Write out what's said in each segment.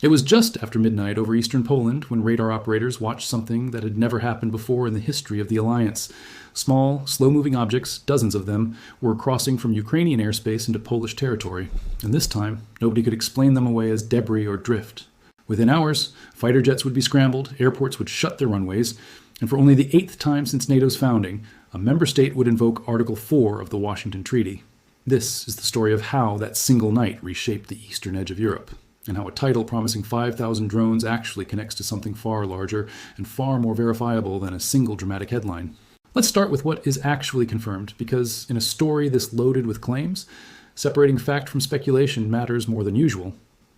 It was just after midnight over eastern Poland when radar operators watched something that had never happened before in the history of the alliance. Small, slow-moving objects, dozens of them, were crossing from Ukrainian airspace into Polish territory, and this time nobody could explain them away as debris or drift. Within hours, fighter jets would be scrambled, airports would shut their runways, and for only the 8th time since NATO's founding, a member state would invoke Article 4 of the Washington Treaty. This is the story of how that single night reshaped the eastern edge of Europe, and how a title promising 5,000 drones actually connects to something far larger and far more verifiable than a single dramatic headline. Let's start with what is actually confirmed, because in a story this loaded with claims, separating fact from speculation matters more than usual.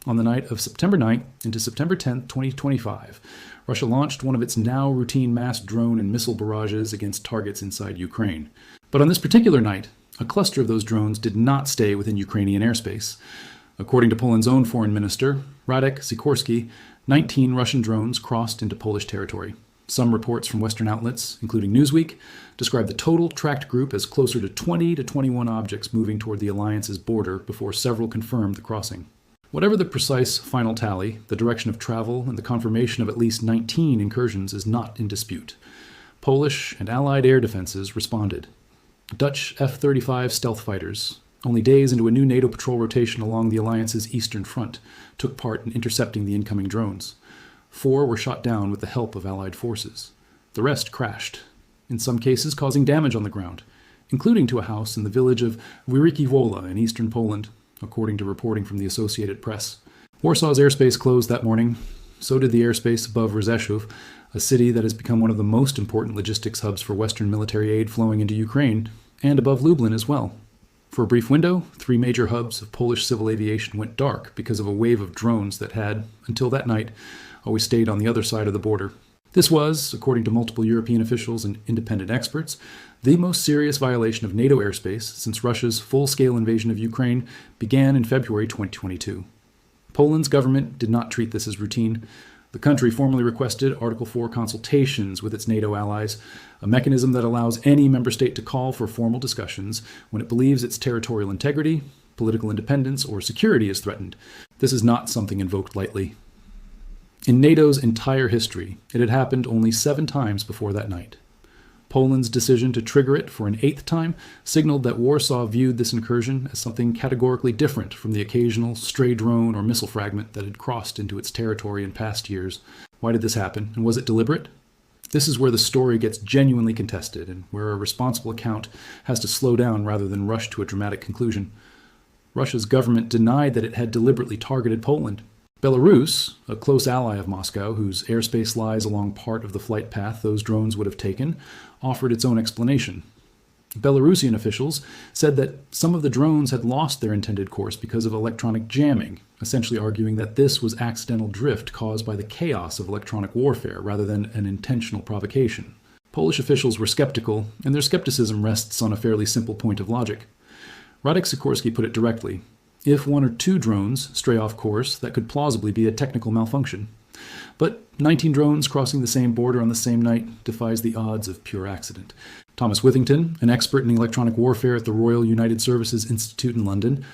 On the night of September 9th into September 10th, 2025, Russia launched one of its now routine mass drone and missile barrages against targets inside Ukraine. But on this particular night, a cluster of those drones did not stay within Ukrainian airspace. According to Poland's own foreign minister, Radek Sikorski, 19 Russian drones crossed into Polish territory. Some reports from Western outlets, including Newsweek, describe the total tracked group as closer to 20 to 21 objects moving toward the alliance's border before several confirmed the crossing. Whatever the precise final tally, the direction of travel and the confirmation of at least 19 incursions is not in dispute. Polish and Allied air defenses responded. Dutch F-35 stealth fighters, only days into a new NATO patrol rotation along the alliance's eastern front, took part in intercepting the incoming drones. 4 were shot down with the help of Allied forces. The rest crashed, in some cases causing damage on the ground, including to a house in the village of Wielkie Wola in eastern Poland, according to reporting from the Associated Press. Warsaw's airspace closed that morning. So did the airspace above Rzeszów, a city that has become one of the most important logistics hubs for Western military aid flowing into Ukraine, and above Lublin as well. For a brief window, 3 major hubs of Polish civil aviation went dark because of a wave of drones that had, until that night, always stayed on the other side of the border. This was, according to multiple European officials and independent experts, the most serious violation of NATO airspace since Russia's full-scale invasion of Ukraine began in February 2022. Poland's government did not treat this as routine. The country formally requested Article 4 consultations with its NATO allies, a mechanism that allows any member state to call for formal discussions when it believes its territorial integrity, political independence, or security is threatened. This is not something invoked lightly. In NATO's entire history, it had happened only 7 times before that night. Poland's decision to trigger it for an 8th time signaled that Warsaw viewed this incursion as something categorically different from the occasional stray drone or missile fragment that had crossed into its territory in past years. Why did this happen, and was it deliberate? This is where the story gets genuinely contested, and where a responsible account has to slow down rather than rush to a dramatic conclusion. Russia's government denied that it had deliberately targeted Poland. Belarus, a close ally of Moscow, whose airspace lies along part of the flight path those drones would have taken, offered its own explanation. Belarusian officials said that some of the drones had lost their intended course because of electronic jamming, essentially arguing that this was accidental drift caused by the chaos of electronic warfare rather than an intentional provocation. Polish officials were skeptical, and their skepticism rests on a fairly simple point of logic. Radek Sikorski put it directly: if 1 or 2 drones stray off course, that could plausibly be a technical malfunction. But 19 drones crossing the same border on the same night defies the odds of pure accident. Thomas Withington, an expert in electronic warfare at the Royal United Services Institute in London,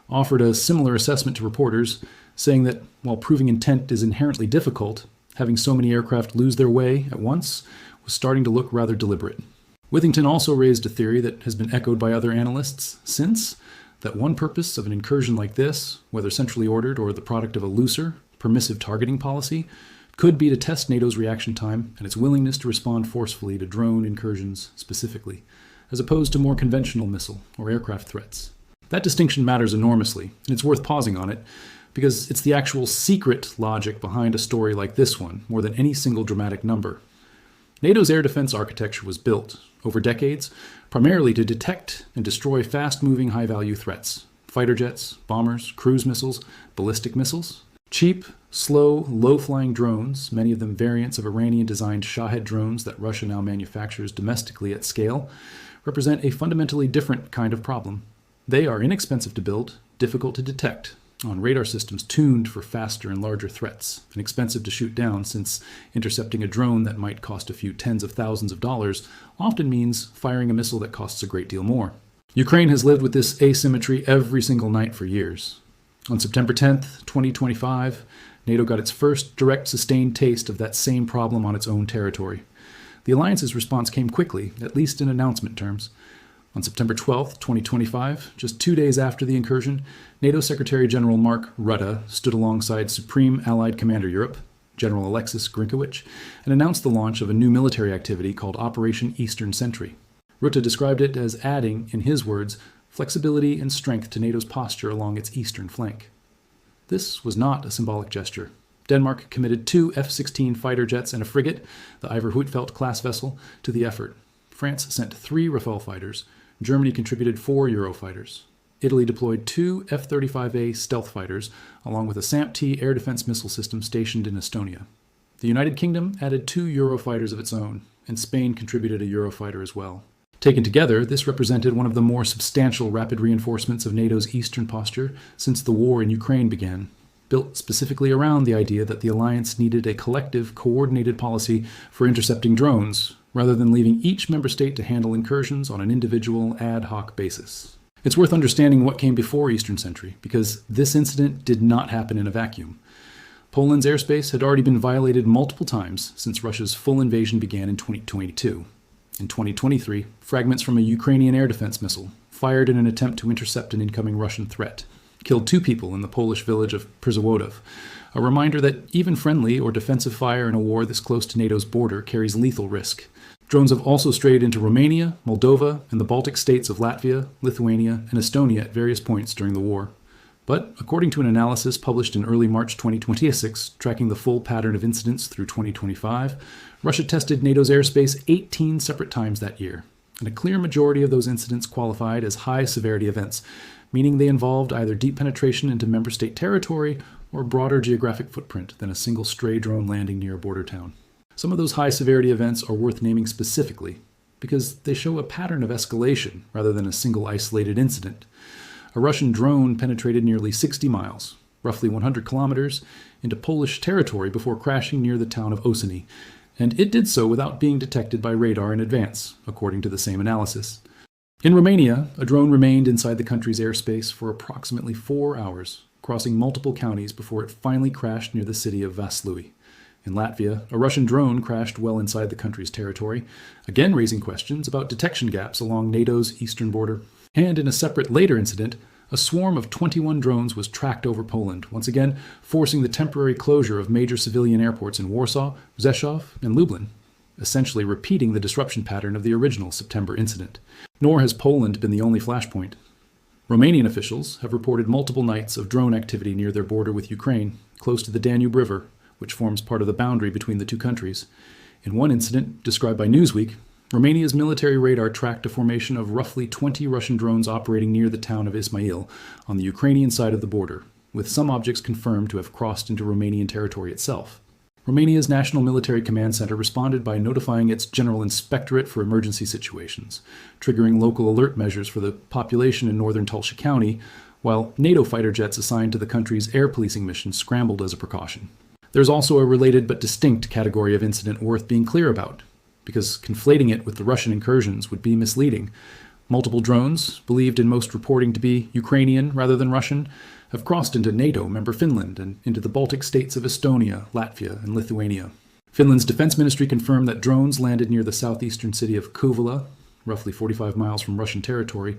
offered a similar assessment to reporters, saying that while proving intent is inherently difficult, having so many aircraft lose their way at once was starting to look rather deliberate. Withington also raised a theory that has been echoed by other analysts since, that one purpose of an incursion like this, whether centrally ordered or the product of a looser, permissive targeting policy, could be to test NATO's reaction time and its willingness to respond forcefully to drone incursions specifically, as opposed to more conventional missile or aircraft threats. That distinction matters enormously, and it's worth pausing on it, because it's the actual secret logic behind a story like this one, more than any single dramatic number. NATO's air defense architecture was built, over decades, primarily to detect and destroy fast-moving, high-value threats: fighter jets, bombers, cruise missiles, ballistic missiles. Cheap, slow, low-flying drones, many of them variants of Iranian-designed Shahed drones that Russia now manufactures domestically at scale, represent a fundamentally different kind of problem. They are inexpensive to build, difficult to detect, on radar systems tuned for faster and larger threats, and expensive to shoot down, since intercepting a drone that might cost a few tens of thousands of dollars often means firing a missile that costs a great deal more. Ukraine has lived with this asymmetry every single night for years. On September 10th, 2025, NATO got its first direct sustained taste of that same problem on its own territory. The alliance's response came quickly, at least in announcement terms. On September 12, 2025, just 2 days after the incursion, NATO Secretary General Mark Rutte stood alongside Supreme Allied Commander Europe, General Alexis Grinkewicz, and announced the launch of a new military activity called Operation Eastern Sentry. Rutte described it as adding, in his words, flexibility and strength to NATO's posture along its eastern flank. This was not a symbolic gesture. Denmark committed 2 F-16 fighter jets and a frigate, the Iver Huitfeldt-class vessel, to the effort. France sent 3 Rafale fighters. Germany contributed 4 Eurofighters. Italy deployed 2 F-35A stealth fighters, along with a SAMP-T air defense missile system stationed in Estonia. The United Kingdom added 2 Eurofighters of its own, and Spain contributed a Eurofighter as well. Taken together, this represented one of the more substantial rapid reinforcements of NATO's eastern posture since the war in Ukraine began, built specifically around the idea that the alliance needed a collective, coordinated policy for intercepting drones, rather than leaving each member state to handle incursions on an individual, ad hoc basis. It's worth understanding what came before Eastern Sentry, because this incident did not happen in a vacuum. Poland's airspace had already been violated multiple times since Russia's full invasion began in 2022. In 2023, fragments from a Ukrainian air defense missile, fired in an attempt to intercept an incoming Russian threat, killed 2 people in the Polish village of Przewodów, a reminder that even friendly or defensive fire in a war this close to NATO's border carries lethal risk. Drones have also strayed into Romania, Moldova, and the Baltic states of Latvia, Lithuania, and Estonia at various points during the war. But, according to an analysis published in early March 2026, tracking the full pattern of incidents through 2025, Russia tested NATO's airspace 18 separate times that year, and a clear majority of those incidents qualified as high-severity events, meaning they involved either deep penetration into member state territory or broader geographic footprint than a single stray drone landing near a border town. Some of those high-severity events are worth naming specifically, because they show a pattern of escalation rather than a single isolated incident. A Russian drone penetrated nearly 60 miles, roughly 100 kilometers, into Polish territory before crashing near the town of Osony, and it did so without being detected by radar in advance, according to the same analysis. In Romania, a drone remained inside the country's airspace for approximately 4 hours, crossing multiple counties before it finally crashed near the city of Vaslui. In Latvia, a Russian drone crashed well inside the country's territory, again raising questions about detection gaps along NATO's eastern border. And in a separate later incident, a swarm of 21 drones was tracked over Poland, once again forcing the temporary closure of major civilian airports in Warsaw, Rzeszów, and Lublin, essentially repeating the disruption pattern of the original September incident. Nor has Poland been the only flashpoint. Romanian officials have reported multiple nights of drone activity near their border with Ukraine, close to the Danube River, which forms part of the boundary between the two countries. In one incident, described by Newsweek, Romania's military radar tracked a formation of roughly 20 Russian drones operating near the town of Ismail, on the Ukrainian side of the border, with some objects confirmed to have crossed into Romanian territory itself. Romania's National Military Command Center responded by notifying its General Inspectorate for Emergency Situations, triggering local alert measures for the population in northern Tulcea County, while NATO fighter jets assigned to the country's air policing mission scrambled as a precaution. There's also a related but distinct category of incident worth being clear about, because conflating it with the Russian incursions would be misleading. Multiple drones, believed in most reporting to be Ukrainian rather than Russian, have crossed into NATO member Finland and into the Baltic states of Estonia, Latvia, and Lithuania. Finland's defense ministry confirmed that drones landed near the southeastern city of Kouvola, roughly 45 miles from Russian territory,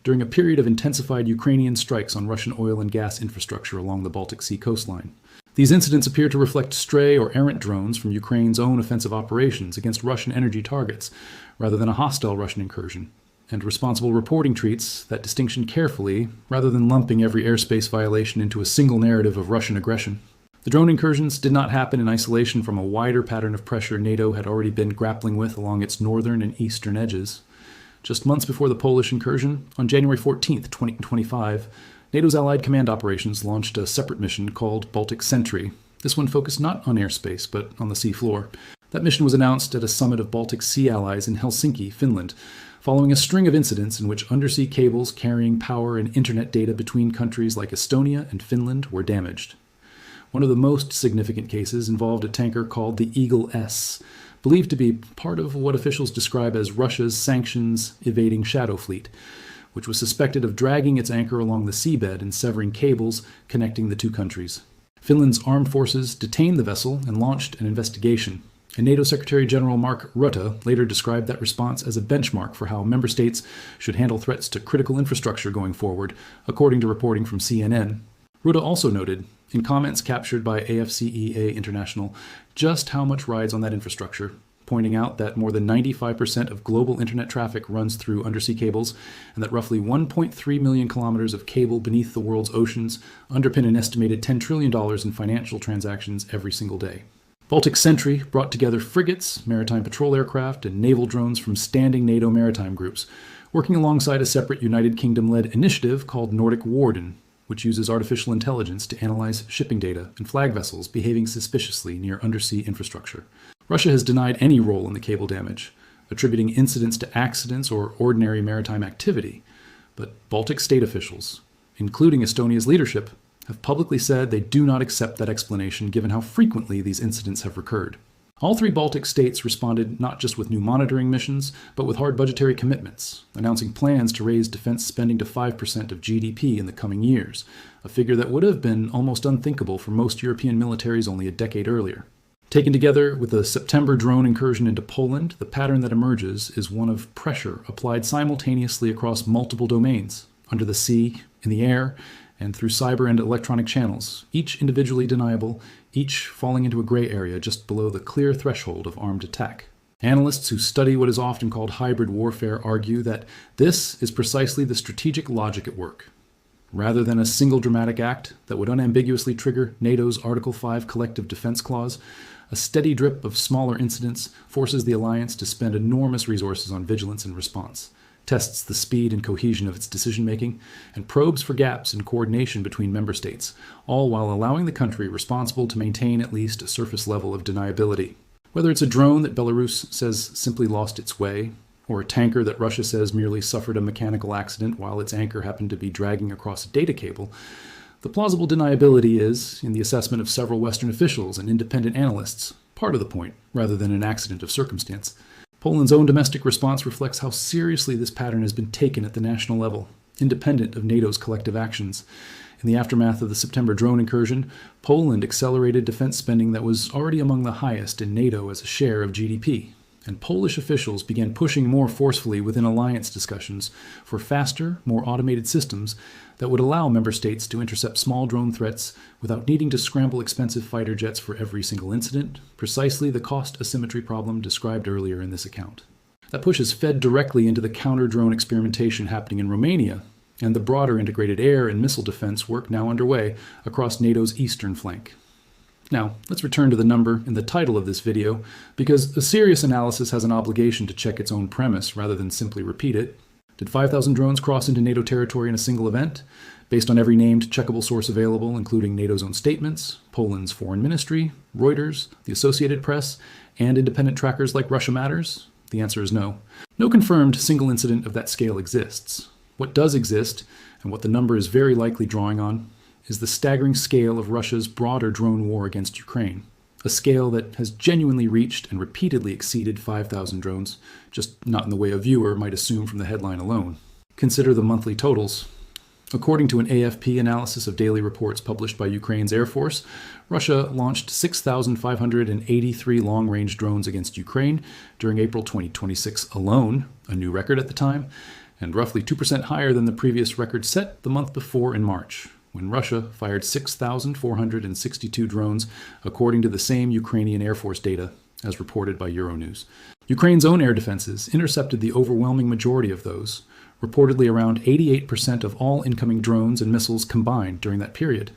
during a period of intensified Ukrainian strikes on Russian oil and gas infrastructure along the Baltic Sea coastline. These incidents appear to reflect stray or errant drones from Ukraine's own offensive operations against Russian energy targets, rather than a hostile Russian incursion, and responsible reporting treats that distinction carefully, rather than lumping every airspace violation into a single narrative of Russian aggression. The drone incursions did not happen in isolation from a wider pattern of pressure NATO had already been grappling with along its northern and eastern edges. Just months before the Polish incursion, on January 14, 2025, NATO's Allied Command Operations launched a separate mission called Baltic Sentry. This one focused not on airspace, but on the seafloor. That mission was announced at a summit of Baltic Sea allies in Helsinki, Finland, following a string of incidents in which undersea cables carrying power and internet data between countries like Estonia and Finland were damaged. One of the most significant cases involved a tanker called the Eagle S, believed to be part of what officials describe as Russia's sanctions-evading shadow fleet, which was suspected of dragging its anchor along the seabed and severing cables connecting the two countries. Finland's armed forces detained the vessel and launched an investigation. And NATO Secretary General Mark Rutte later described that response as a benchmark for how member states should handle threats to critical infrastructure going forward, according to reporting from CNN. Rutte also noted, in comments captured by AFCEA International, just how much rides on that infrastructure, pointing out that more than 95% of global internet traffic runs through undersea cables, and that roughly 1.3 million kilometers of cable beneath the world's oceans underpin an estimated $10 trillion in financial transactions every single day. Baltic Sentry brought together frigates, maritime patrol aircraft, and naval drones from standing NATO maritime groups, working alongside a separate United Kingdom-led initiative called Nordic Warden, which uses artificial intelligence to analyze shipping data and flag vessels behaving suspiciously near undersea infrastructure. Russia has denied any role in the cable damage, attributing incidents to accidents or ordinary maritime activity. But Baltic state officials, including Estonia's leadership, have publicly said they do not accept that explanation given how frequently these incidents have recurred. All three Baltic states responded not just with new monitoring missions, but with hard budgetary commitments, announcing plans to raise defense spending to 5% of GDP in the coming years, a figure that would have been almost unthinkable for most European militaries only a decade earlier. Taken together with the September drone incursion into Poland, the pattern that emerges is one of pressure applied simultaneously across multiple domains, under the sea, in the air, and through cyber and electronic channels, each individually deniable, each falling into a gray area just below the clear threshold of armed attack. Analysts who study what is often called hybrid warfare argue that this is precisely the strategic logic at work. Rather than a single dramatic act that would unambiguously trigger NATO's Article 5 collective defense clause, a steady drip of smaller incidents forces the alliance to spend enormous resources on vigilance and response, tests the speed and cohesion of its decision-making, and probes for gaps in coordination between member states, all while allowing the country responsible to maintain at least a surface level of deniability. Whether it's a drone that Belarus says simply lost its way, or a tanker that Russia says merely suffered a mechanical accident while its anchor happened to be dragging across a data cable, the plausible deniability is, in the assessment of several Western officials and independent analysts, part of the point, rather than an accident of circumstance. Poland's own domestic response reflects how seriously this pattern has been taken at the national level, independent of NATO's collective actions. In the aftermath of the September drone incursion, Poland accelerated defense spending that was already among the highest in NATO as a share of GDP, and Polish officials began pushing more forcefully within alliance discussions for faster, more automated systems that would allow member states to intercept small drone threats without needing to scramble expensive fighter jets for every single incident, precisely the cost asymmetry problem described earlier in this account. That push is fed directly into the counter-drone experimentation happening in Romania, and the broader integrated air and missile defense work now underway across NATO's eastern flank. Now, let's return to the number in the title of this video, because a serious analysis has an obligation to check its own premise rather than simply repeat it. Did 5,000 drones cross into NATO territory in a single event? Based on every named checkable source available, including NATO's own statements, Poland's foreign ministry, Reuters, the Associated Press, and independent trackers like Russia Matters? The answer is no. No confirmed single incident of that scale exists. What does exist, and what the number is very likely drawing on, is the staggering scale of Russia's broader drone war against Ukraine, a scale that has genuinely reached and repeatedly exceeded 5,000 drones, just not in the way a viewer might assume from the headline alone. Consider the monthly totals. According to an AFP analysis of daily reports published by Ukraine's Air Force, Russia launched 6,583 long-range drones against Ukraine during April 2026 alone, a new record at the time, and roughly 2% higher than the previous record set the month before in March, when Russia fired 6,462 drones, according to the same Ukrainian Air Force data, as reported by Euronews. Ukraine's own air defenses intercepted the overwhelming majority of those, reportedly around 88% of all incoming drones and missiles combined during that period.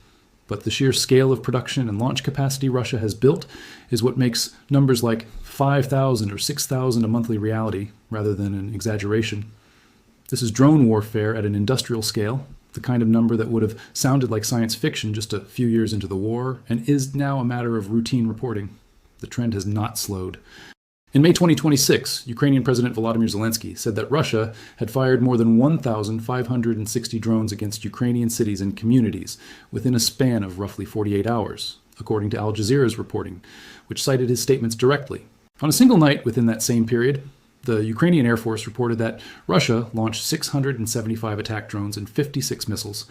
But the sheer scale of production and launch capacity Russia has built is what makes numbers like 5,000 or 6,000 a monthly reality, rather than an exaggeration. This is drone warfare at an industrial scale, the kind of number that would have sounded like science fiction just a few years into the war, and is now a matter of routine reporting. The trend has not slowed. In May 2026, Ukrainian President Volodymyr Zelensky said that Russia had fired more than 1,560 drones against Ukrainian cities and communities within a span of roughly 48 hours, according to Al Jazeera's reporting, which cited his statements directly. On a single night within that same period, The Ukrainian Air Force reported that Russia launched 675 attack drones and 56 missiles,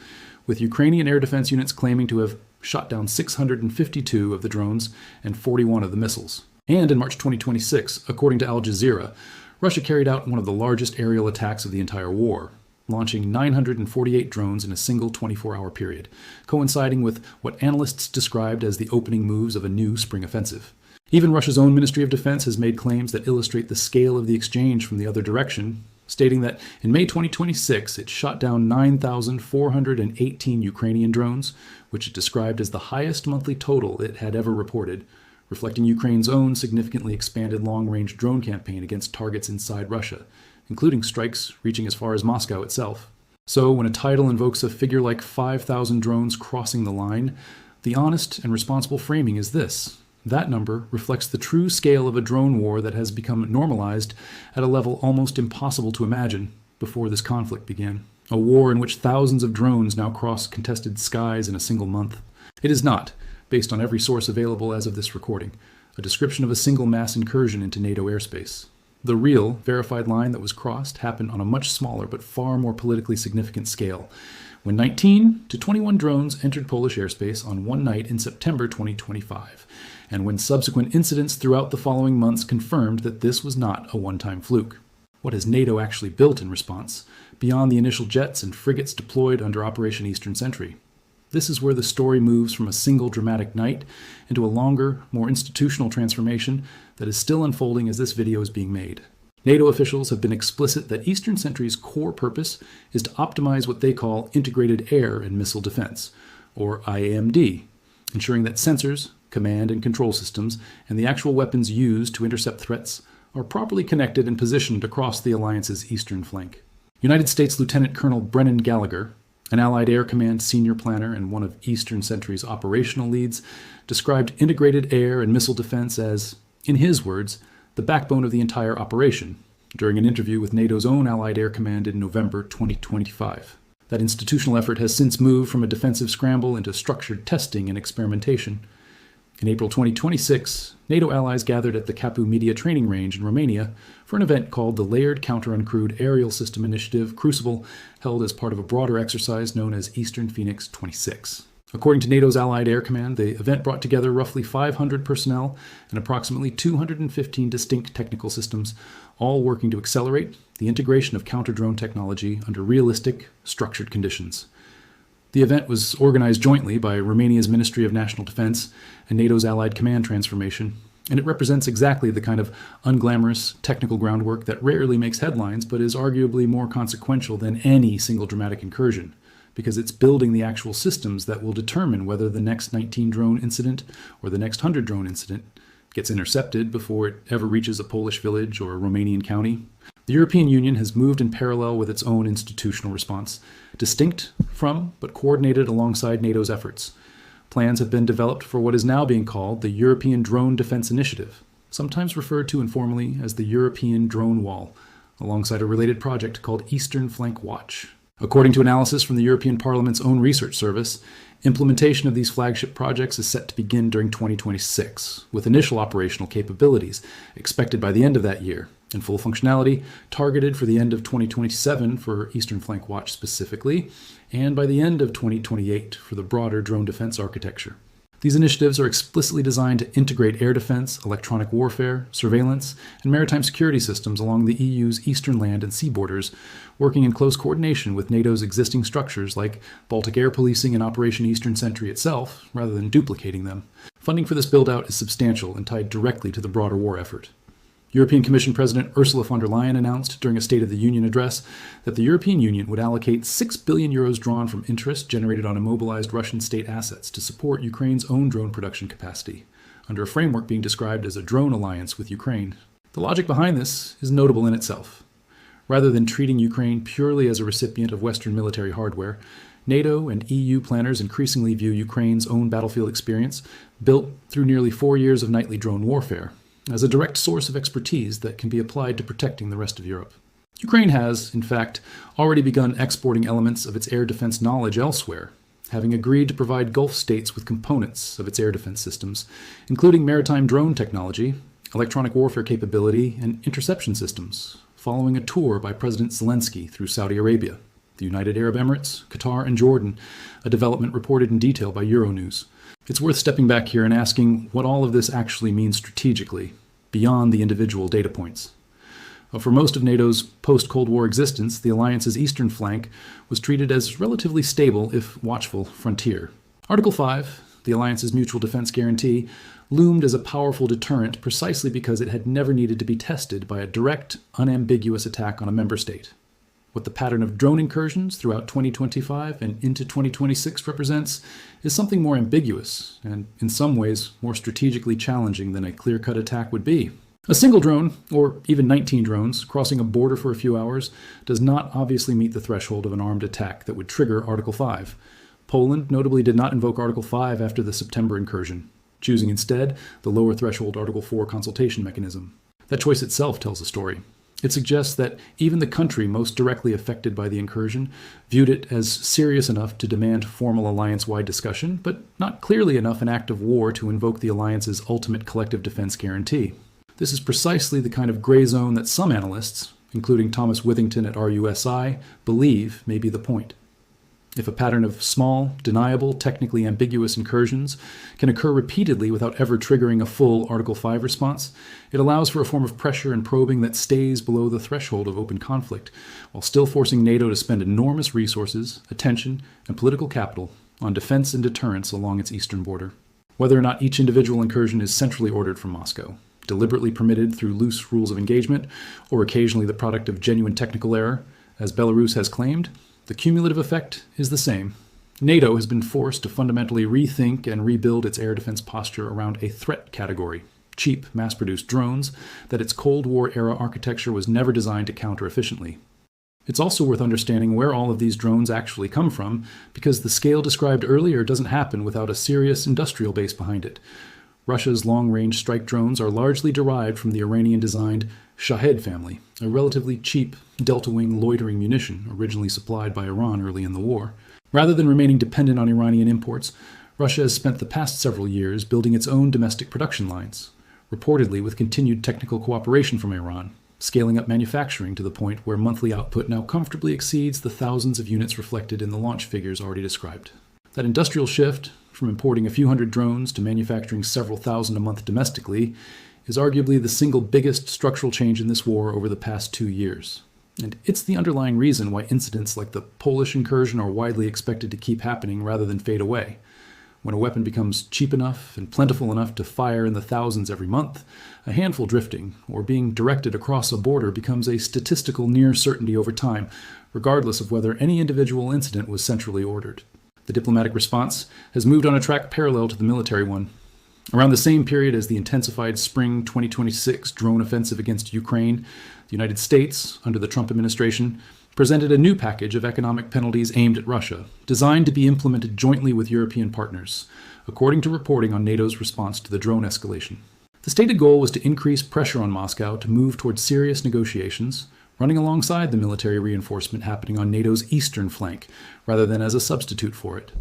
with Ukrainian air defense units claiming to have shot down 652 of the drones and 41 of the missiles. And in March 2026, according to Al Jazeera, Russia carried out one of the largest aerial attacks of the entire war, launching 948 drones in a single 24-hour period, coinciding with what analysts described as the opening moves of a new spring offensive. Even Russia's own Ministry of Defense has made claims that illustrate the scale of the exchange from the other direction, stating that in May 2026 it shot down 9,418 Ukrainian drones, which it described as the highest monthly total it had ever reported, reflecting Ukraine's own significantly expanded long-range drone campaign against targets inside Russia, including strikes reaching as far as Moscow itself. So when a title invokes a figure like 5,000 drones crossing the line, the honest and responsible framing is this. That number reflects the true scale of a drone war that has become normalized at a level almost impossible to imagine before this conflict began. A war in which thousands of drones now cross contested skies in a single month. It is not, based on every source available as of this recording, a description of a single mass incursion into NATO airspace. The real, verified line that was crossed happened on a much smaller but far more politically significant scale, when 19 to 21 drones entered Polish airspace on one night in September 2025, and when subsequent incidents throughout the following months confirmed that this was not a one-time fluke. What has NATO actually built in response, beyond the initial jets and frigates deployed under Operation Eastern Sentry? This is where the story moves from a single dramatic night into a longer, more institutional transformation that is still unfolding as this video is being made. NATO officials have been explicit that Eastern Sentry's core purpose is to optimize what they call integrated air and missile defense, or IAMD, ensuring that sensors, command and control systems, and the actual weapons used to intercept threats are properly connected and positioned across the alliance's eastern flank. United States Lieutenant Colonel Brennan Gallagher, an Allied Air Command senior planner and one of Eastern Sentry's operational leads, described integrated air and missile defense as, in his words, the backbone of the entire operation, during an interview with NATO's own Allied Air Command in November 2025. That institutional effort has since moved from a defensive scramble into structured testing and experimentation. In April 2026, NATO allies gathered at the Capu Media Training Range in Romania for an event called the Layered Counter-Uncrewed Aerial System Initiative Crucible, held as part of a broader exercise known as Eastern Phoenix 26. According to NATO's Allied Air Command, the event brought together roughly 500 personnel and approximately 215 distinct technical systems, all working to accelerate the integration of counter-drone technology under realistic, structured conditions. The event was organized jointly by Romania's Ministry of National Defense and NATO's Allied Command Transformation, and it represents exactly the kind of unglamorous technical groundwork that rarely makes headlines but is arguably more consequential than any single dramatic incursion, because it's building the actual systems that will determine whether the next 19-drone incident or the next 100-drone incident gets intercepted before it ever reaches a Polish village or a Romanian county. The European Union has moved in parallel with its own institutional response, distinct from but coordinated alongside NATO's efforts. Plans have been developed for what is now being called the European Drone Defense Initiative, sometimes referred to informally as the European Drone Wall, alongside a related project called Eastern Flank Watch. According to analysis from the European Parliament's own research service, implementation of these flagship projects is set to begin during 2026, with initial operational capabilities expected by the end of that year, and full functionality targeted for the end of 2027 for Eastern Flank Watch specifically, and by the end of 2028 for the broader drone defense architecture. These initiatives are explicitly designed to integrate air defense, electronic warfare, surveillance, and maritime security systems along the EU's eastern land and sea borders, working in close coordination with NATO's existing structures like Baltic Air Policing and Operation Eastern Sentry itself, rather than duplicating them. Funding for this build-out is substantial and tied directly to the broader war effort. European Commission President Ursula von der Leyen announced during a State of the Union address that the European Union would allocate 6 billion euros drawn from interest generated on immobilized Russian state assets to support Ukraine's own drone production capacity, under a framework being described as a drone alliance with Ukraine. The logic behind this is notable in itself. Rather than treating Ukraine purely as a recipient of Western military hardware, NATO and EU planners increasingly view Ukraine's own battlefield experience, built through nearly 4 years of nightly drone warfare, as a direct source of expertise that can be applied to protecting the rest of Europe. Ukraine has, in fact, already begun exporting elements of its air defense knowledge elsewhere, having agreed to provide Gulf states with components of its air defense systems, including maritime drone technology electronic warfare capability, and interception systems, following a tour by President Zelensky through Saudi Arabia, the United Arab Emirates, Qatar, and Jordan, a development reported in detail by Euronews. It's worth stepping back here and asking what all of this actually means strategically, beyond the individual data points. For most of NATO's post-Cold War existence, the alliance's eastern flank was treated as relatively stable, if watchful, frontier. Article 5, the alliance's mutual defense guarantee, loomed as a powerful deterrent precisely because it had never needed to be tested by a direct, unambiguous attack on a member state. What the pattern of drone incursions throughout 2025 and into 2026 represents is something more ambiguous and, in some ways, more strategically challenging than a clear-cut attack would be. A single drone, or even 19 drones, crossing a border for a few hours does not obviously meet the threshold of an armed attack that would trigger Article 5. Poland notably did not invoke Article 5 after the September incursion, choosing instead the lower threshold Article 4 consultation mechanism. That choice itself tells a story. It suggests that even the country most directly affected by the incursion viewed it as serious enough to demand formal alliance-wide discussion, but not clearly enough an act of war to invoke the alliance's ultimate collective defense guarantee. This is precisely the kind of gray zone that some analysts, including Thomas Withington at RUSI, believe may be the point. If a pattern of small, deniable, technically ambiguous incursions can occur repeatedly without ever triggering a full Article 5 response, it allows for a form of pressure and probing that stays below the threshold of open conflict, while still forcing NATO to spend enormous resources, attention, and political capital on defense and deterrence along its eastern border. Whether or not each individual incursion is centrally ordered from Moscow, deliberately permitted through loose rules of engagement, or occasionally the product of genuine technical error, as Belarus has claimed, the cumulative effect is the same. NATO has been forced to fundamentally rethink and rebuild its air defense posture around a threat category, cheap, mass-produced drones that its Cold War-era architecture was never designed to counter efficiently. It's also worth understanding where all of these drones actually come from, because the scale described earlier doesn't happen without a serious industrial base behind it. Russia's long-range strike drones are largely derived from the Iranian-designed Shahed family, a relatively cheap delta-wing loitering munition originally supplied by Iran early in the war. Rather than remaining dependent on Iranian imports, Russia has spent the past several years building its own domestic production lines, reportedly with continued technical cooperation from Iran, scaling up manufacturing to the point where monthly output now comfortably exceeds the thousands of units reflected in the launch figures already described. That industrial shift, from importing a few hundred drones to manufacturing several thousand a month domestically, is arguably the single biggest structural change in this war over the past 2 years. And it's the underlying reason why incidents like the Polish incursion are widely expected to keep happening rather than fade away. When a weapon becomes cheap enough and plentiful enough to fire in the thousands every month, a handful drifting or being directed across a border becomes a statistical near certainty over time, regardless of whether any individual incident was centrally ordered. The diplomatic response has moved on a track parallel to the military one. Around the same period as the intensified spring 2026 drone offensive against Ukraine, the United States, under the Trump administration, presented a new package of economic penalties aimed at Russia, designed to be implemented jointly with European partners, according to reporting on NATO's response to the drone escalation. The stated goal was to increase pressure on Moscow to move towards serious negotiations, running alongside the military reinforcement happening on NATO's eastern flank, rather than as a substitute for it.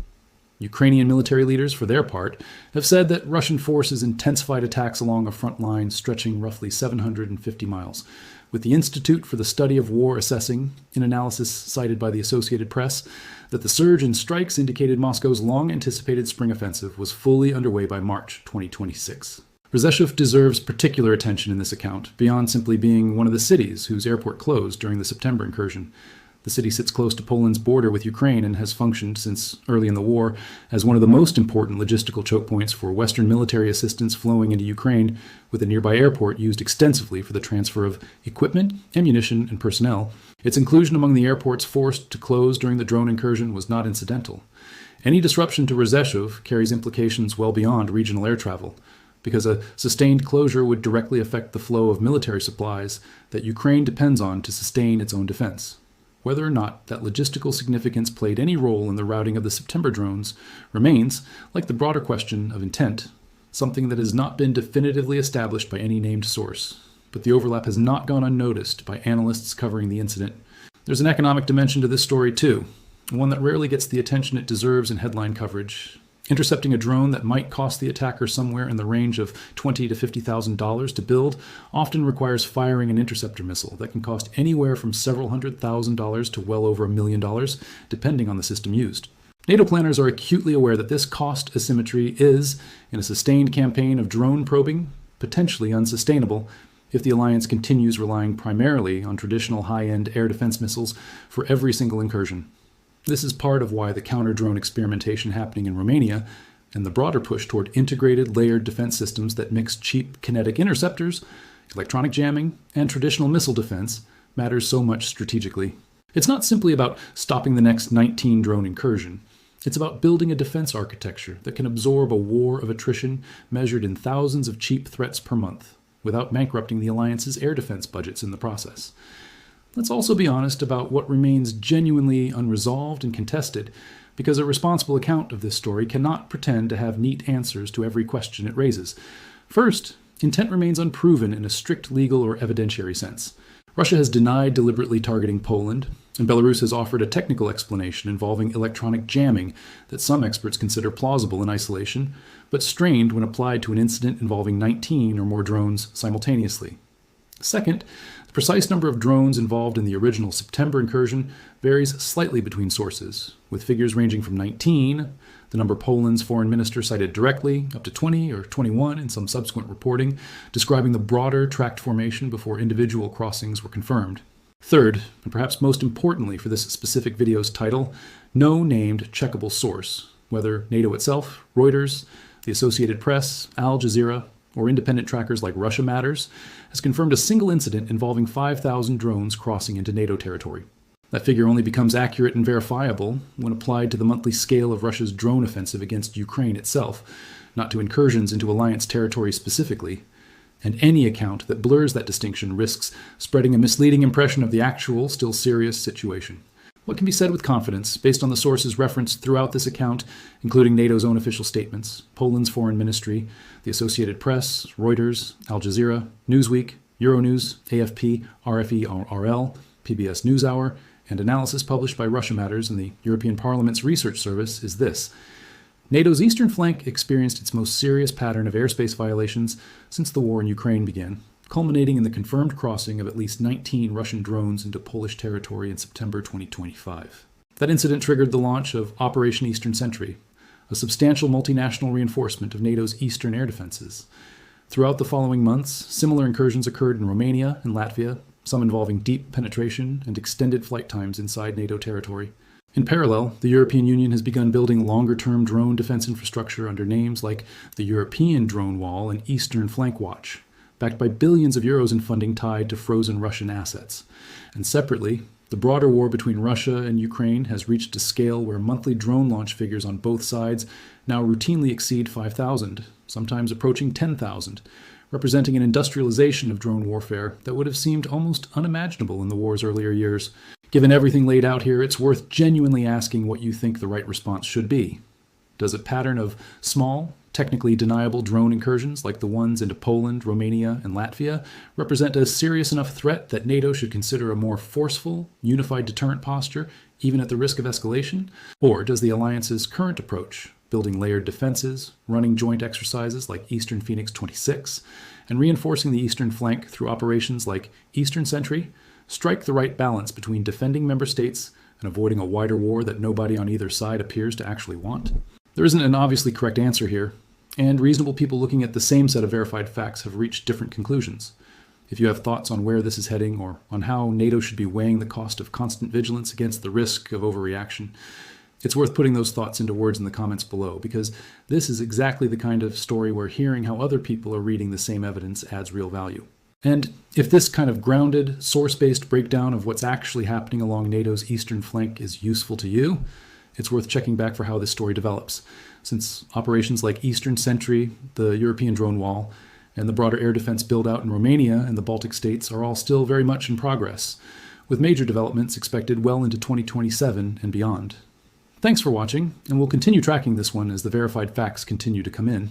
Ukrainian military leaders, for their part, have said that Russian forces intensified attacks along a front line stretching roughly 750 miles, with the Institute for the Study of War assessing, in analysis cited by the Associated Press, that the surge in strikes indicated Moscow's long-anticipated spring offensive was fully underway by March 2026. Rzeszów deserves particular attention in this account, beyond simply being one of the cities whose airport closed during the September incursion. The city sits close to Poland's border with Ukraine and has functioned since early in the war as one of the most important logistical choke points for Western military assistance flowing into Ukraine, with a nearby airport used extensively for the transfer of equipment, ammunition, and personnel. Its inclusion among the airports forced to close during the drone incursion was not incidental. Any disruption to Rzeszów carries implications well beyond regional air travel, because a sustained closure would directly affect the flow of military supplies that Ukraine depends on to sustain its own defense. Whether or not that logistical significance played any role in the routing of the September drones remains, like the broader question of intent, something that has not been definitively established by any named source. But the overlap has not gone unnoticed by analysts covering the incident. There's an economic dimension to this story too, one that rarely gets the attention it deserves in headline coverage. Intercepting a drone that might cost the attacker somewhere in the range of $20,000 to $50,000 to build often requires firing an interceptor missile that can cost anywhere from several $100,000 to well over $1 million, depending on the system used. NATO planners are acutely aware that this cost asymmetry is, in a sustained campaign of drone probing, potentially unsustainable if the alliance continues relying primarily on traditional high-end air defense missiles for every single incursion. This is part of why the counter-drone experimentation happening in Romania and the broader push toward integrated layered defense systems that mix cheap kinetic interceptors, electronic jamming, and traditional missile defense matters so much strategically. It's not simply about stopping the next 19 drone incursion. It's about building a defense architecture that can absorb a war of attrition measured in thousands of cheap threats per month, without bankrupting the alliance's air defense budgets in the process. Let's also be honest about what remains genuinely unresolved and contested, because a responsible account of this story cannot pretend to have neat answers to every question it raises. First, intent remains unproven in a strict legal or evidentiary sense. Russia has denied deliberately targeting Poland, and Belarus has offered a technical explanation involving electronic jamming that some experts consider plausible in isolation, but strained when applied to an incident involving 19 or more drones simultaneously. Second, the precise number of drones involved in the original September incursion varies slightly between sources, with figures ranging from 19, the number Poland's foreign minister cited directly, up to 20 or 21 in some subsequent reporting, describing the broader tract formation before individual crossings were confirmed. Third, and perhaps most importantly for this specific video's title, no named checkable source, whether NATO itself, Reuters, the Associated Press, Al Jazeera, or independent trackers like Russia Matters, has confirmed a single incident involving 5,000 drones crossing into NATO territory. That figure only becomes accurate and verifiable when applied to the monthly scale of Russia's drone offensive against Ukraine itself, not to incursions into alliance territory specifically. And any account that blurs that distinction risks spreading a misleading impression of the actual, still serious situation. What can be said with confidence, based on the sources referenced throughout this account, including NATO's own official statements, Poland's foreign ministry, the Associated Press, Reuters, Al Jazeera, Newsweek, Euronews, AFP, RFE-RL, PBS NewsHour, and analysis published by Russia Matters and the European Parliament's Research Service is this: NATO's eastern flank experienced its most serious pattern of airspace violations since the war in Ukraine began, culminating in the confirmed crossing of at least 19 Russian drones into Polish territory in September 2025. That incident triggered the launch of Operation Eastern Sentry, a substantial multinational reinforcement of NATO's eastern air defenses. Throughout the following months, similar incursions occurred in Romania and Latvia, some involving deep penetration and extended flight times inside NATO territory. In parallel, the European Union has begun building longer-term drone defense infrastructure under names like the European Drone Wall and Eastern Flank Watch, backed by billions of euros in funding tied to frozen Russian assets. And separately, the broader war between Russia and Ukraine has reached a scale where monthly drone launch figures on both sides now routinely exceed 5,000, sometimes approaching 10,000, representing an industrialization of drone warfare that would have seemed almost unimaginable in the war's earlier years. Given everything laid out here, it's worth genuinely asking what you think the right response should be. Does a pattern of small, technically deniable drone incursions like the ones into Poland, Romania, and Latvia represent a serious enough threat that NATO should consider a more forceful, unified deterrent posture, even at the risk of escalation? Or does the alliance's current approach, building layered defenses, running joint exercises like Eastern Phoenix 26, and reinforcing the eastern flank through operations like Eastern Sentry, strike the right balance between defending member states and avoiding a wider war that nobody on either side appears to actually want? There isn't an obviously correct answer here, and reasonable people looking at the same set of verified facts have reached different conclusions. If you have thoughts on where this is heading or on how NATO should be weighing the cost of constant vigilance against the risk of overreaction, it's worth putting those thoughts into words in the comments below, because this is exactly the kind of story where hearing how other people are reading the same evidence adds real value. And if this kind of grounded, source-based breakdown of what's actually happening along NATO's eastern flank is useful to you, it's worth checking back for how this story develops, since operations like Eastern Sentry, the European Drone Wall, and the broader air defense build-out in Romania and the Baltic states are all still very much in progress, with major developments expected well into 2027 and beyond. Thanks for watching, and we'll continue tracking this one as the verified facts continue to come in.